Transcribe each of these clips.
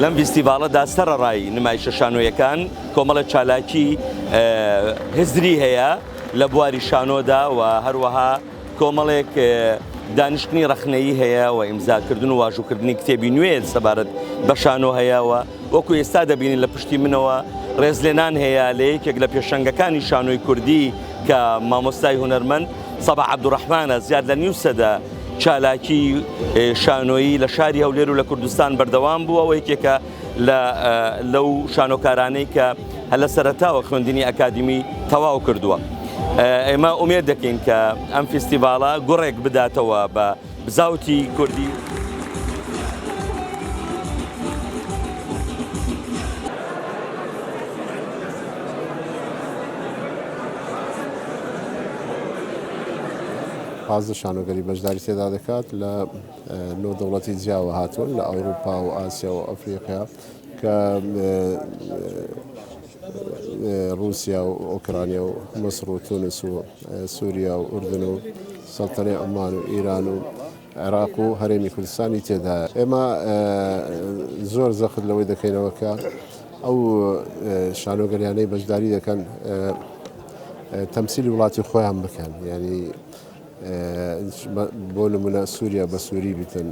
لەم فیستیڤاڵەدا سەرەڕای نمایشە شانۆیەکان کۆمەڵە چالاکی هزری هەیە لە بواری شانۆدا و هەروەها کۆمەڵێک دانیشتنی ڕەخنەیی هەیە و ئیمزاکردن و واژووکردنی کتێبی نوێ سەبارەت بە شانۆ هەیەەوە وەکو ئێستا دەبینین لە پشتی منەوە ڕێزلێنان هەیە لە یەکێک لە پێشەنگەکانی شانۆی کوردی کە مامۆستای هونەرمەند سەباح عەبدوڕەحمانە زیاد لە نیو سەدە چالاکی شانۆیی لە شاری هەولێر و لە کوردستان بەردەوام بووە و یەکێکە لەو شانۆکارانەی کە هەلە سەرەتاوە خوێندنی ئەکادیمی تەواو کردووە. ئێمە ئومێد دەکەین کە ئەم فیستیڤاڵە گوڕێک بداتەوە بە بزاوتی کوردی. حاز شانۆگەری بەشداری تێدا دەکات لە نۆ دەوڵەتی جیاوە هاتوون لە ئەوروپا و ئاسیا و ئەفریقیا کە رووسیا و ئۆکرانیا و مەسر و تونس و سووریا و ئوردن و سەڵتەنەی عومان و ئیران و عێراق و هەرێمی کوردستانی تێدایە. ئێمە زۆر زەخت لەوەی دەکەینەوە کە ئەو شانۆگەریانەی بەشداری دەکەن تەمسیلی وڵاتی خۆیان بکەن، یعنی بۆ نمونە سووریا بە سووری بیتن،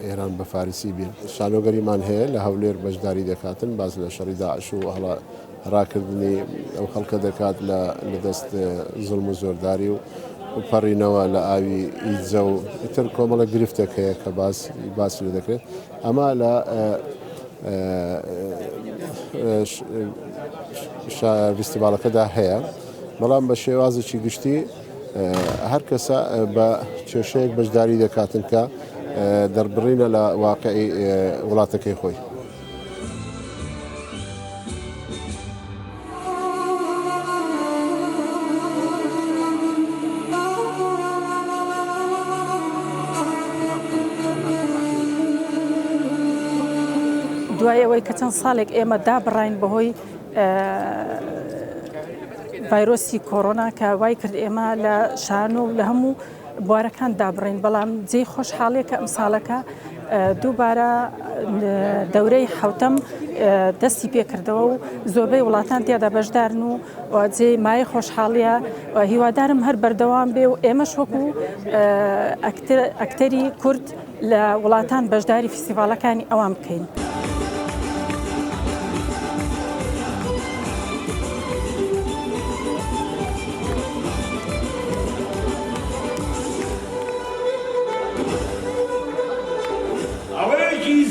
ئێران بە فارسی بین. شانۆگەریمان هەیە لە هەولێر بەشداری دەکاتن، باز لە شەڕی داعش و هەڵا ڕاکردنی ئەو خەڵکە دەکات لە دەست زوڵم و زۆرداری و پەڕینەوە لە ئاوی ئیجزە و ئیتر کۆمەڵە گرفتێک هەیە کە باسی لێ دەکرێت. ئەمە لە فیستیڤاڵەکەدا هەیە، بەڵام بە شێوازێکی گشتی هەر کەسە بە کێشەیەک بەشداری دەکاتن کە دەربڕینە لە واقعی وڵاتەکەی خۆی. دوای ئەوەی کە چەند ساڵێک ئێمە دابڕین بەهۆی ڤایرۆسی کۆڕۆنا کە وای کرد ئێمە لە شانۆ و لە هەموو بوارەکان دابڕین، بەڵام جێی خۆشحاڵەیە کە ئەمساڵەکە دووبارە دەورەی حوتەم دەستی پێکردەوە و زۆربەی وڵاتان تێدا بەشدارن و جێ مای خۆشحاڵیە. هیوادارم هەر بەردەوام بێ و ئێمەش وەکو ئەکتەری کورد لە وڵاتان بەشداری فیستیڤاڵەکانی ئەوان بکەین.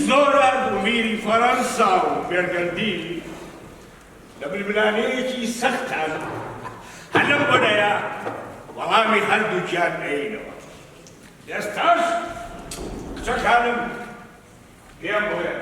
زۆرە میری فەرەنسا و بێرگەندی لە بلبلانەیەکی سەختان هەلەم بۆنەیە وەڵامی هەردووکیان ئەینەوە. ئێستاش کچەکانم پێم بڵێ